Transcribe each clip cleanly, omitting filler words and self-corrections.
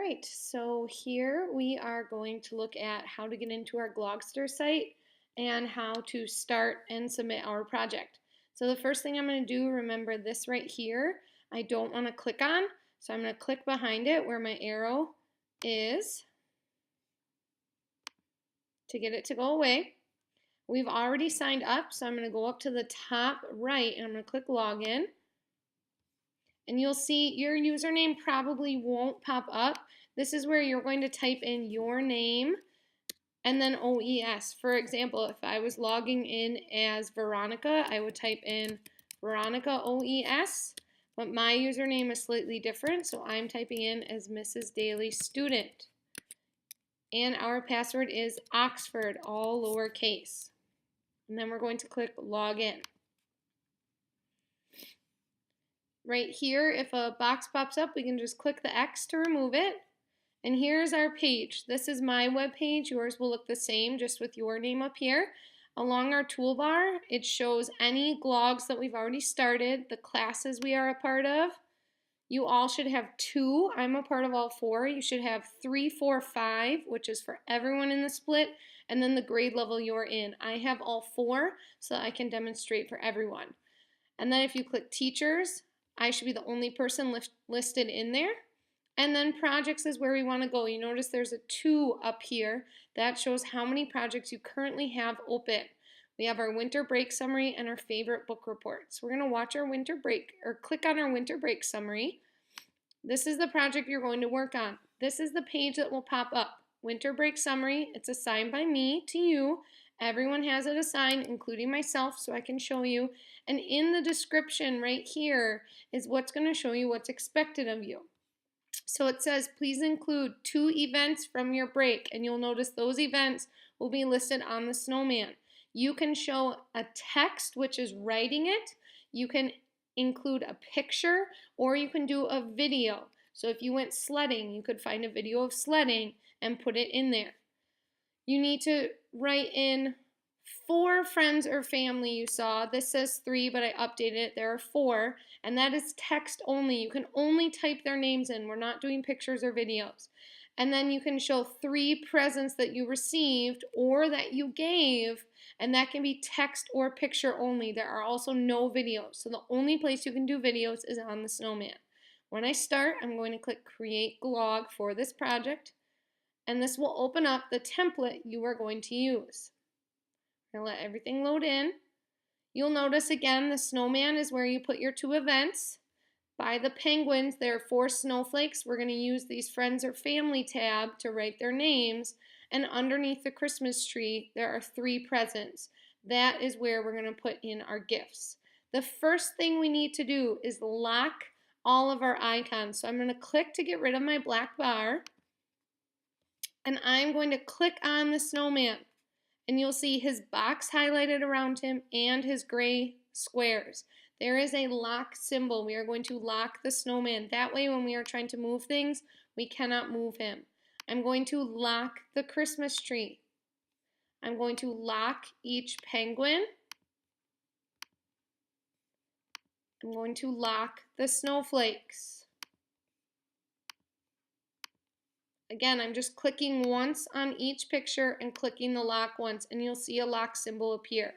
right, so here we are going to look at how to get into our Glogster site and how to start and submit our project. So the first thing I'm going to do, remember this right here, I don't want to click on, so I'm going to click behind it where my arrow is to get it to go away. We've already signed up, so I'm going to go up to the top right and I'm going to click login. And you'll see your username probably won't pop up. This is where you're going to type in your name and then OES. For example, if I was logging in as Veronica, I would type in Veronica OES, but my username is slightly different, so I'm typing in as Mrs. Daly Student. And our password is Oxford, all lowercase. And then we're going to click Login. Right here, if a box pops up, we can just click the X to remove it. And here's our page. This is my web page. Yours will look the same, just with your name up here. Along our toolbar, it shows any glogs that we've already started, the classes we are a part of. You all should have 2. I'm a part of all 4. You should have 3, 4, 5, which is for everyone in the split, and then the grade level you're in. I have all 4, so I can demonstrate for everyone. And then if you click teachers, I should be the only person listed in there. And then projects is where we want to go. You notice there's a 2 up here. That shows how many projects you currently have open. We have our winter break summary and our favorite book reports. We're going to watch our winter break, or click on our winter break summary. This is the project you're going to work on. This is the page that will pop up. Winter break summary. It's assigned by me to you. Everyone has it assigned, including myself, so I can show you. And in the description right here is what's going to show you what's expected of you. So it says, please include 2 events from your break, and you'll notice those events will be listed on the snowman. You can show a text, which is writing it. You can include a picture, or you can do a video. So if you went sledding, you could find a video of sledding and put it in there. You need to write in 4 friends or family you saw. This says 3, but I updated it. There are 4, and that is text only. You can only type their names in. We're not doing pictures or videos. And then you can show 3 presents that you received or that you gave, and that can be text or picture only. There are also no videos, so the only place you can do videos is on the snowman. When I start, I'm going to click Create Glog for this project, and this will open up the template you are going to use. I'm going to let everything load in. You'll notice again the snowman is where you put your 2 events. By the penguins, there are 4 snowflakes. We're going to use these friends or family tab to write their names. And underneath the Christmas tree, there are 3 presents. That is where we're going to put in our gifts. The first thing we need to do is lock all of our icons. So I'm going to click to get rid of my black bar. And I'm going to click on the snowman. And you'll see his box highlighted around him and his gray squares. There is a lock symbol. We are going to lock the snowman. That way when we are trying to move things, we cannot move him. I'm going to lock the Christmas tree. I'm going to lock each penguin. I'm going to lock the snowflakes. Again, I'm just clicking once on each picture and clicking the lock once, and you'll see a lock symbol appear.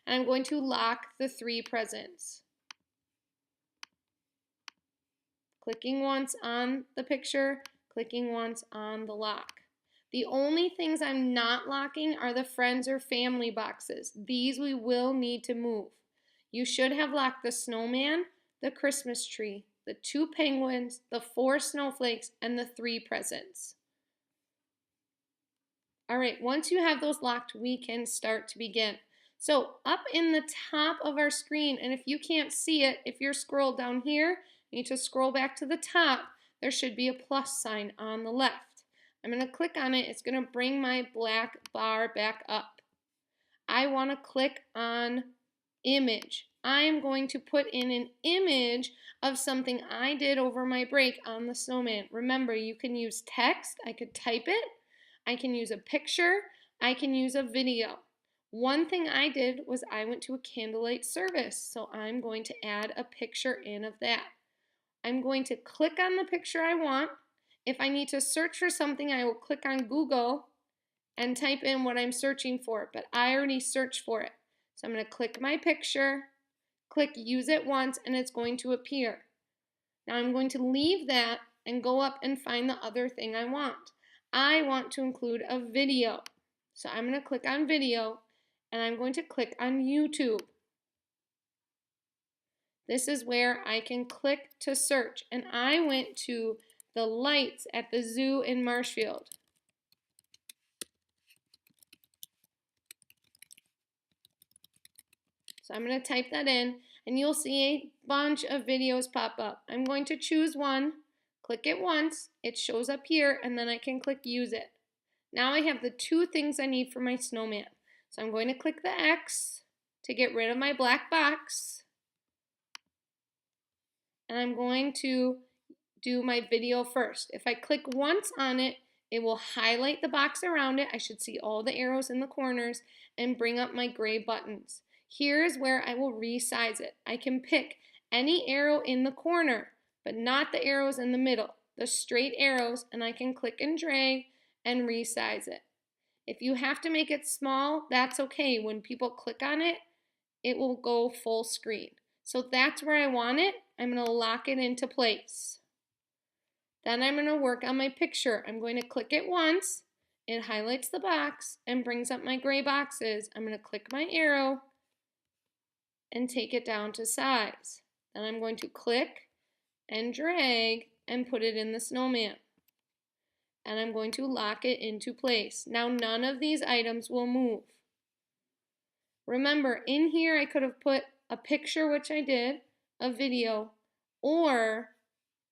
And I'm going to lock the 3 presents. Clicking once on the picture, clicking once on the lock. The only things I'm not locking are the friends or family boxes. These we will need to move. You should have locked the snowman, the Christmas tree, the 2 penguins, the 4 snowflakes, and the 3 presents. All right, once you have those locked, we can start to begin. So up in the top of our screen, and if you can't see it, if you're scrolled down here, you need to scroll back to the top, there should be a plus sign on the left. I'm going to click on it. It's going to bring my black bar back up. I want to click on image. I'm going to put in an image of something I did over my break on the snowman. Remember, you can use text. I could type it. I can use a picture. I can use a video. One thing I did was I went to a candlelight service, so I'm going to add a picture in of that. I'm going to click on the picture I want. If I need to search for something, I will click on Google and type in what I'm searching for, but I already searched for it. So I'm going to click my picture, click use it once, and it's going to appear. Now I'm going to leave that and go up and find the other thing I want. I want to include a video. So I'm going to click on video and I'm going to click on YouTube. This is where I can click to search, and I went to the lights at the zoo in Marshfield. So I'm going to type that in and you'll see a bunch of videos pop up. I'm going to choose one, click it once, it shows up here, and then I can click use it. Now I have the two things I need for my snowman. So I'm going to click the X to get rid of my black box. And I'm going to do my video first. If I click once on it, it will highlight the box around it. I should see all the arrows in the corners and bring up my gray buttons. Here's where I will resize it. I can pick any arrow in the corner, but not the arrows in the middle, the straight arrows, and I can click and drag and resize it. If you have to make it small, that's okay. When people click on it, it will go full screen. So that's where I want it. I'm going to lock it into place. Then I'm going to work on my picture. I'm going to click it once. It highlights the box and brings up my gray boxes. I'm going to click my arrow and take it down to size. Then I'm going to click and drag and put it in the snowman. And I'm going to lock it into place. Now none of these items will move. Remember, in here I could have put a picture, which I did, a video, or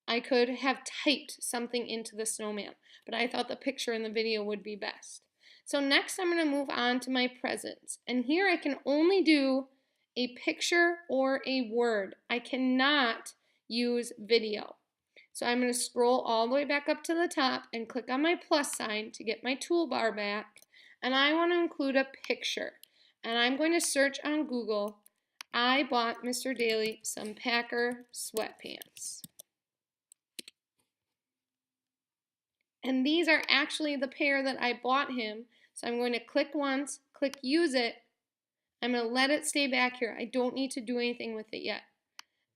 I could have typed something into the snowman, but I thought the picture and the video would be best. So next I'm going to move on to my presents, and here I can only do a picture or a word. I cannot use video. So I'm going to scroll all the way back up to the top and click on my plus sign to get my toolbar back, and I want to include a picture. And I'm going to search on Google, I bought Mr. Daly some Packer sweatpants. And these are actually the pair that I bought him. So I'm going to click once, click use it. I'm going to let it stay back here. I don't need to do anything with it yet.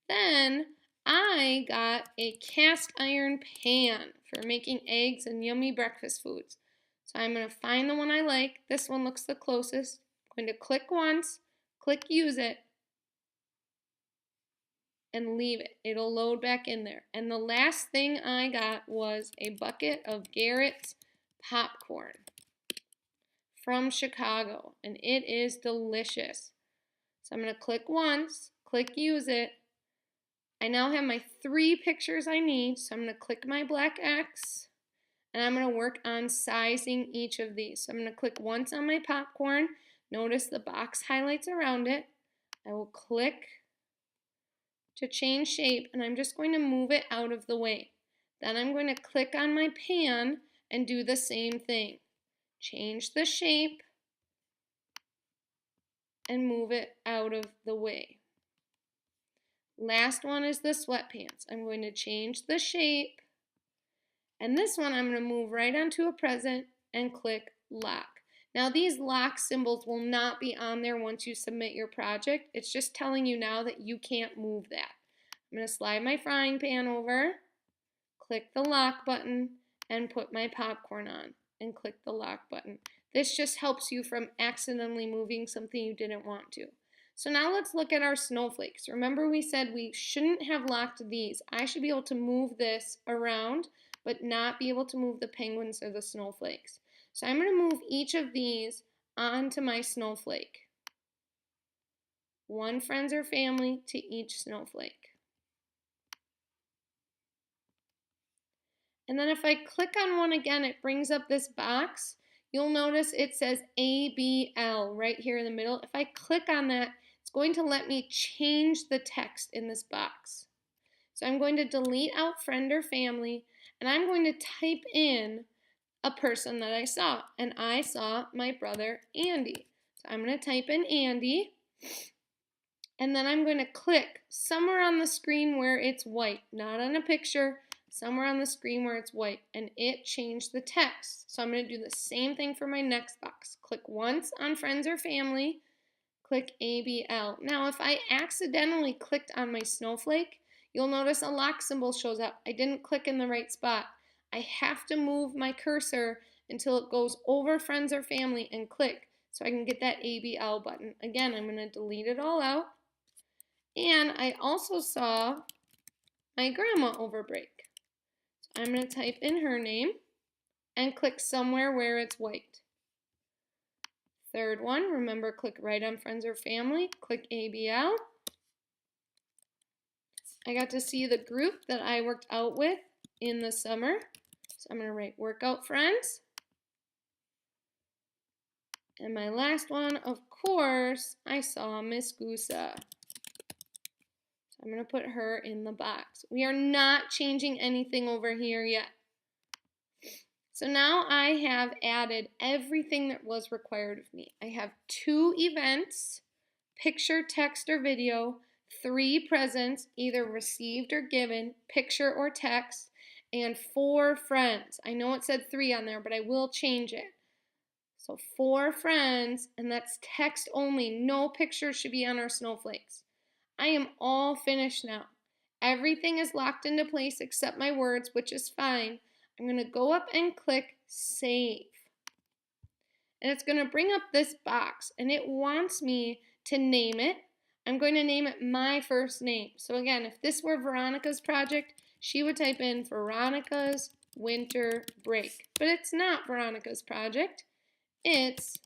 Then I got a cast iron pan for making eggs and yummy breakfast foods. So I'm going to find the one I like. This one looks the closest. I'm going to click once, click use it, and leave it. It'll load back in there. And the last thing I got was a bucket of Garrett's popcorn from Chicago, and it is delicious. So I'm going to click once, click use it. I now have my 3 pictures I need, so I'm going to click my black X, and I'm going to work on sizing each of these. So I'm going to click once on my popcorn. Notice the box highlights around it. I will click to change shape, and I'm just going to move it out of the way. Then I'm going to click on my pan and do the same thing. Change the shape and move it out of the way. Last one is the sweatpants. I'm going to change the shape, and this one I'm going to move right onto a present and click lock. Now these lock symbols will not be on there once you submit your project. It's just telling you now that you can't move that. I'm going to slide my frying pan over, click the lock button, and put my popcorn on, and click the lock button. This just helps you from accidentally moving something you didn't want to. So now let's look at our snowflakes. Remember we said we shouldn't have locked these. I should be able to move this around, but not be able to move the penguins or the snowflakes. So I'm going to move each of these onto my snowflake. One friends or family to each snowflake. And then if I click on one again, it brings up this box. You'll notice it says ABL right here in the middle. If I click on that, it's going to let me change the text in this box. So I'm going to delete out friend or family, and I'm going to type in a person that I saw, and I saw my brother Andy. So I'm going to type in Andy, and then I'm going to click somewhere on the screen where it's white, not on a picture. somewhere on the screen where it's white, and it changed the text. So I'm going to do the same thing for my next box. Click once on friends or family, click ABL. Now, if I accidentally clicked on my snowflake, you'll notice a lock symbol shows up. I didn't click in the right spot. I have to move my cursor until it goes over friends or family and click so I can get that ABL button. Again, I'm going to delete it all out. And I also saw my grandma over break. So I'm going to type in her name and click somewhere where it's white. Third one, remember, click right on friends or family, click ABL. I got to see the group that I worked out with in the summer. So I'm going to write workout friends. And my last one, of course, I saw Miss Gusa. So I'm going to put her in the box. We are not changing anything over here yet. So now I have added everything that was required of me. I have 2 events, picture, text, or video, 3 presents, either received or given, picture or text, and 4 friends. I know it said 3 on there, but I will change it. So 4 friends, and that's text only. No pictures should be on our snowflakes. I am all finished now. Everything is locked into place except my words, which is fine. I'm going to go up and click Save. And it's going to bring up this box, and it wants me to name it. I'm going to name it my first name. So again, if this were Veronica's project, she would type in Veronica's winter break. But it's not Veronica's project. It's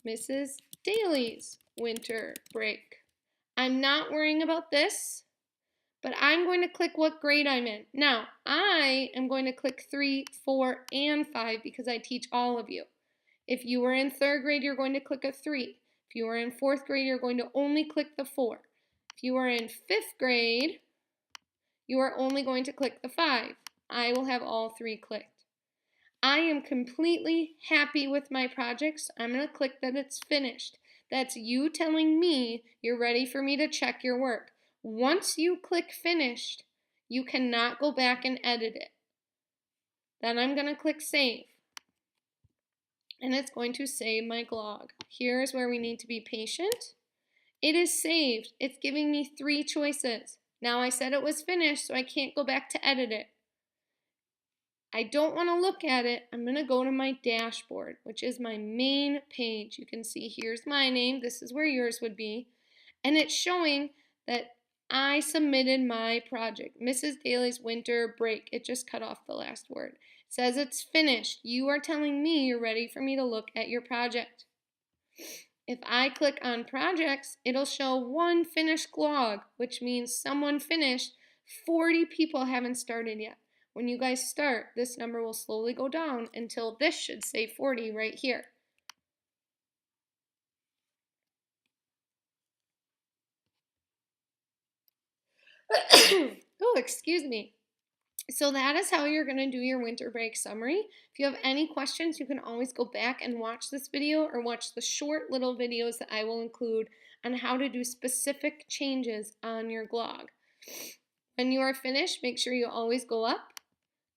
Mrs. Daly's winter break. I'm not worrying about this, but I'm going to click what grade I'm in. Now, I am going to click 3, 4, and 5 because I teach all of you. If you were in 3rd grade, you're going to click a 3. If you were in 4th grade, you're going to only click the 4. If you are in 5th grade, you are only going to click the 5. I will have all 3 clicked. I am completely happy with my projects. I'm going to click that it's finished. That's you telling me you're ready for me to check your work. Once you click finished, you cannot go back and edit it. Then I'm going to click save. And it's going to save my glog. Here's where we need to be patient. It is saved. It's giving me 3 choices. Now I said it was finished, so I can't go back to edit it. I don't want to look at it. I'm going to go to my dashboard, which is my main page. You can see here's my name. This is where yours would be. And it's showing that I submitted my project, Mrs. Daly's winter break. It just cut off the last word. It says it's finished. You are telling me you're ready for me to look at your project. If I click on projects, it'll show 1 finished glog, which means someone finished. 40 people haven't started yet. When you guys start, this number will slowly go down until this should say 40 right here. Oh, excuse me. So that is how you're going to do your winter break summary. If you have any questions, you can always go back and watch this video or watch the short little videos that I will include on how to do specific changes on your glog. When you are finished, make sure you always go up,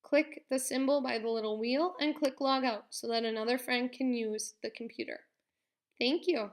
click the symbol by the little wheel, and click log out so that another friend can use the computer. Thank you.